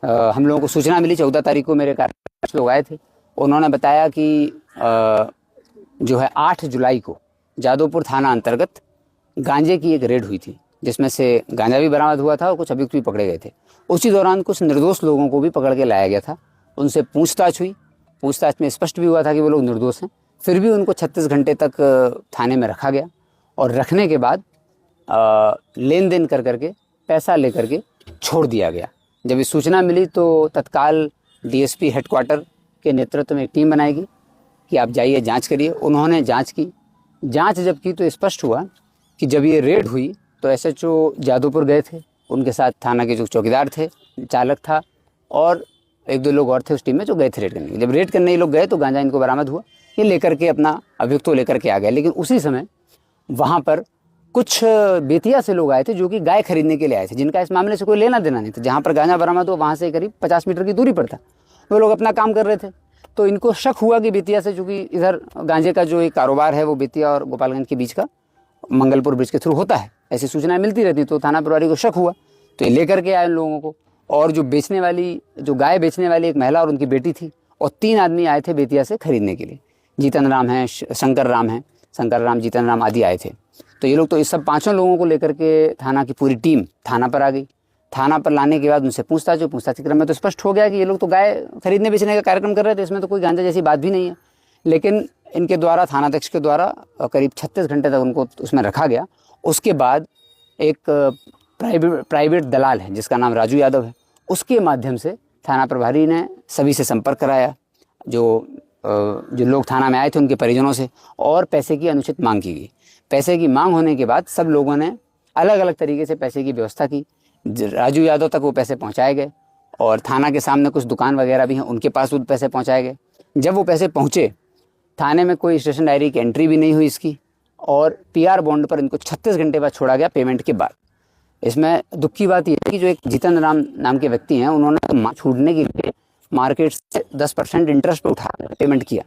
हम लोगों को सूचना मिली 14 तारीख को, मेरे कार्य लोग आए थे। उन्होंने बताया कि जो है 8 जुलाई को जादवपुर थाना अंतर्गत गांजे की एक रेड हुई थी, जिसमें से गांजा भी बरामद हुआ था और कुछ अभियुक्त भी पकड़े गए थे। उसी दौरान कुछ निर्दोष लोगों को भी पकड़ के लाया गया था। उनसे पूछताछ हुई। पूछताछ में स्पष्ट भी हुआ था कि वो लोग निर्दोष हैं। फिर भी उनको 36 घंटे तक थाने में रखा गया और रखने के बाद लेन देन कर करके पैसा लेकर के छोड़ दिया गया। जब इस सूचना मिली तो तत्काल डीएसपी हेडक्वार्टर के नेतृत्व में एक टीम बनाएगी कि आप जाइए जांच करिए। उन्होंने जांच की। जांच जब की तो स्पष्ट हुआ कि जब ये रेड हुई तो एसएचओ जादवपुर गए थे, उनके साथ थाना के जो चौकीदार थे, चालक था और 1-2 लोग और थे उस टीम में जो गए थे रेड करने। जब रेड करने ये लोग गए तो गांजा इनको बरामद हुआ। ये लेकर के अपना अभियुक्त लेकर के आ गए। लेकिन उसी समय वहाँ पर कुछ बेतिया से लोग आए थे जो कि गाय खरीदने के लिए आए थे, जिनका इस मामले से कोई लेना देना नहीं था। जहाँ पर गांजा बरामद हुआ वहाँ से करीब 50 मीटर की दूरी पर था। वो लोग अपना काम कर रहे थे। तो इनको शक हुआ कि बेतिया से, चूँकि इधर गांजे का जो एक कारोबार है वो बेतिया और गोपालगंज के बीच का मंगलपुर ब्रिज के थ्रू होता है, ऐसी सूचनाएं मिलती रहती। तो थाना प्रभारी को शक हुआ तो ये लेकर के आए उन लोगों को। और जो गाय बेचने वाली एक महिला और उनकी बेटी थी और 3 आदमी आए थे बेतिया से खरीदने के लिए। जीतन राम है, शंकर राम, जीतन राम आदि आए थे। तो ये लोग तो इस सब 5 लोगों को लेकर के थाना की पूरी टीम थाना पर आ गई। थाना पर लाने के बाद उनसे पूछताछ के क्रम में तो स्पष्ट हो गया कि ये लोग तो गाय खरीदने बेचने का कार्यक्रम कर रहे थे, इसमें तो कोई गांजा जैसी बात भी नहीं है। लेकिन इनके द्वारा, थानाध्यक्ष के द्वारा करीब 36 घंटे तक उनको उसमें रखा गया। उसके बाद एक प्राइवेट दलाल है जिसका नाम राजू यादव है, उसके माध्यम से थाना प्रभारी ने सभी से संपर्क कराया, जो लोग थाना में आए थे उनके परिजनों से, और पैसे की अनुचित मांग की गई। पैसे की मांग होने के बाद सब लोगों ने अलग अलग तरीके से पैसे की व्यवस्था की। राजू यादव तक वो पैसे पहुंचाए गए और थाना के सामने कुछ दुकान वगैरह भी हैं, उनके पास वो पैसे पहुंचाए गए। जब वो पैसे पहुंचे, थाने में कोई स्टेशन डायरी की एंट्री भी नहीं हुई इसकी, और पीआर बॉन्ड पर इनको 36 घंटे बाद छोड़ा गया पेमेंट के बाद। इसमें दुख की बात यह है कि जो एक जीतन राम नाम के व्यक्ति हैं, उन्होंने छूटने के लिए मार्केट से 10% इंटरेस्ट पर उठा पेमेंट किया।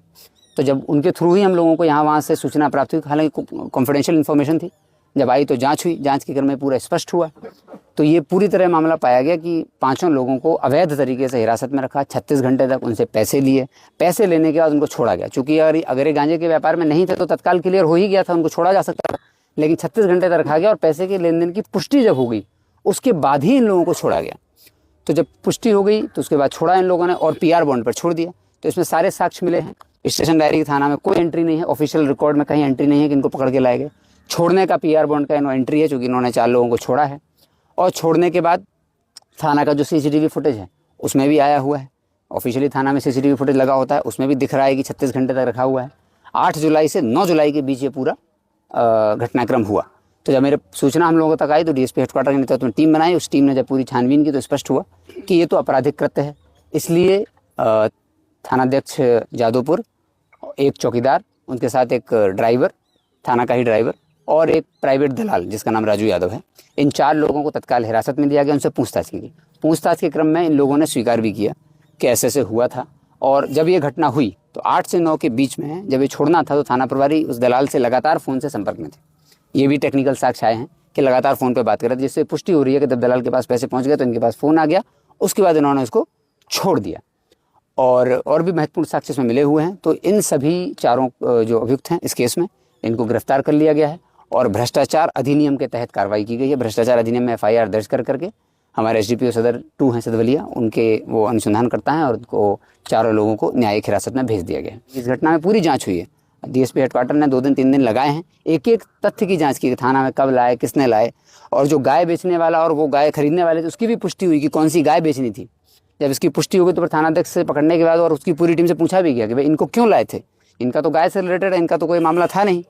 तो जब उनके थ्रू ही हम लोगों को यहाँ वहाँ से सूचना प्राप्त हुई, हालांकि कॉन्फिडेंशियल इन्फॉर्मेशन थी, जब आई तो जांच हुई। जांच के क्रम में पूरा स्पष्ट हुआ तो ये पूरी तरह मामला पाया गया कि 5 लोगों को अवैध तरीके से हिरासत में रखा, 36 घंटे तक उनसे पैसे लिए। पैसे लेने के बाद उनको छोड़ा गया। चूँकि अगर ये गांजे के व्यापार में नहीं थे तो तत्काल क्लियर हो ही गया था, उनको छोड़ा जा सकता था। लेकिन 36 घंटे तक रखा गया और पैसे के लेन देन की पुष्टि जब हो गई उसके बाद ही इन लोगों को छोड़ा गया। तो जब पुष्टि हो गई तो उसके बाद छोड़ा इन लोगों ने और पीआर बॉन्ड पर छोड़ दिया। तो इसमें सारे साक्ष्य मिले हैं। स्टेशन डायरी थाना में कोई एंट्री नहीं है, ऑफिशियल रिकॉर्ड में कहीं एंट्री नहीं है कि इनको पकड़ के लाए गए। छोड़ने का पीआर बॉन्ड का इन्होंने एंट्री है, चूँकि इन्होंने 4 लोगों को छोड़ा है। और छोड़ने के बाद थाना का जो सीसीटीवी फुटेज है उसमें भी आया हुआ है। ऑफिशियली थाना में सीसीटीवी फुटेज लगा होता है, उसमें भी दिख रहा है कि 36 घंटे तक रखा हुआ है। 8 जुलाई से 9 जुलाई के बीच ये पूरा घटनाक्रम हुआ। तो जब मेरे सूचना हम लोगों तक आई तो डीएसपी हेडक्वार्टर के नेतृत्व में टीम बनाई। उस टीम ने जब पूरी छानबीन की तो स्पष्ट हुआ कि ये तो आपराधिक कृत्य है। इसलिए थानाध्यक्ष जादवपुर, एक चौकीदार, उनके साथ एक ड्राइवर, थाना का ही ड्राइवर, और एक प्राइवेट दलाल जिसका नाम राजू यादव है, इन 4 लोगों को तत्काल हिरासत में लिया गया। उनसे पूछताछ की गई। पूछताछ के क्रम में इन लोगों ने स्वीकार भी किया कि ऐसे हुआ था। और जब ये घटना हुई तो 8 से 9 के बीच में जब ये छोड़ना था तो थाना प्रभारी उस दलाल से लगातार फ़ोन से संपर्क में थे। ये भी टेक्निकल साक्ष्य आए हैं कि लगातार फ़ोन पे बात कर रहे थे, जिससे पुष्टि हो रही है कि जब दलाल के पास पैसे पहुंच गए तो इनके पास फ़ोन आ गया। उसके बाद इन्होंने उसको छोड़ दिया। और भी महत्वपूर्ण साक्ष्य इसमें मिले हुए हैं। तो इन सभी 4 जो अभियुक्त हैं इस केस में, इनको गिरफ्तार कर लिया गया है और भ्रष्टाचार अधिनियम के तहत कार्रवाई की गई है। भ्रष्टाचार अधिनियम में एफआईआर दर्ज कर करके हमारे एसडीपीओ सदर 2 हैं सदवलिया, उनके वो अनुसंधान करता है और उनको 4 लोगों को न्यायिक हिरासत में भेज दिया गया है। इस घटना में पूरी जाँच हुई है। डीएसपी हेडक्वार्टर ने 2 दिन 3 दिन लगाए हैं, एक तथ्य की जांच की, थाना में कब लाए, किसने लाए, और जो गाय बेचने वाला और वो गाय खरीदने वाले थे उसकी भी पुष्टि हुई कि कौन सी गाय बेचनी थी। जब इसकी पुष्टि हो गई तो फिर थानाध्यक्ष से पकड़ने के बाद और उसकी पूरी टीम से पूछा भी गया कि भाई इनको क्यों लाए थे, इनका तो गाय से रिलेटेड है, इनका तो कोई मामला था नहीं।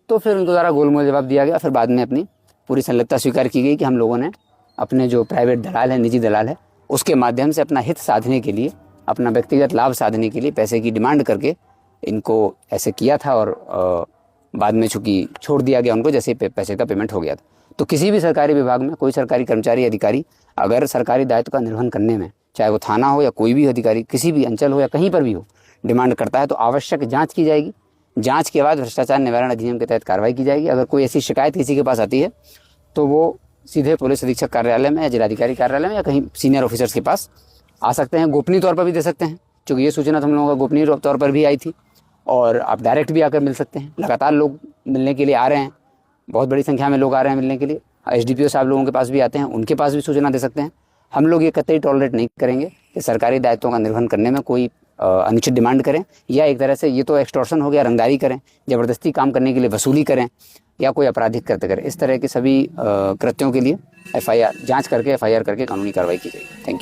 तो फिर उनको ज़रा गोलमोल जवाब दिया गया। फिर बाद में अपनी पूरी संलिप्तता स्वीकार की गई कि हम लोगों ने अपने जो प्राइवेट दलाल है, निजी दलाल है, उसके माध्यम से अपना हित साधने के लिए, अपना व्यक्तिगत लाभ साधने के लिए पैसे की डिमांड करके इनको ऐसे किया था। और बाद में चूँकि छोड़ दिया गया उनको जैसे पैसे का पेमेंट हो गया था। तो किसी भी सरकारी विभाग में कोई सरकारी कर्मचारी अधिकारी अगर सरकारी दायित्व का निर्वहन करने में, चाहे वो थाना हो या कोई भी अधिकारी, किसी भी अंचल हो या कहीं पर भी हो, डिमांड करता है तो आवश्यक जांच की जाएगी। जांच के बाद भ्रष्टाचार निवारण अधिनियम के तहत कार्रवाई की जाएगी। अगर कोई ऐसी शिकायत किसी के पास आती है तो वो सीधे पुलिस अधीक्षक कार्यालय में या जिलाधिकारी कार्यालय में या कहीं सीनियर ऑफिसर्स के पास आ सकते हैं, गोपनीय तौर पर भी दे सकते हैं, क्योंकि ये सूचना तो हम लोगों का गोपनीय तौर पर भी आई थी। और आप डायरेक्ट भी आकर मिल सकते हैं, लगातार लोग मिलने के लिए आ रहे हैं, बहुत बड़ी संख्या में लोग आ रहे हैं मिलने के लिए। एसडीपीओ साहब लोगों के पास भी आते हैं, उनके पास भी सूचना दे सकते हैं। हम लोग ये कतई टॉलरेट नहीं करेंगे कि सरकारी दायित्वों का निर्वहन करने में कोई अनुचित डिमांड करें, या एक तरह से ये तो एक्सटॉर्शन हो गया, रंगदारी करें, ज़बरदस्ती काम करने के लिए वसूली करें, या कोई आपराधिक कृत्य करें। इस तरह के सभी कृत्यों के लिए जांच करके एफआईआर करके कानूनी कार्रवाई की गई। Thank you.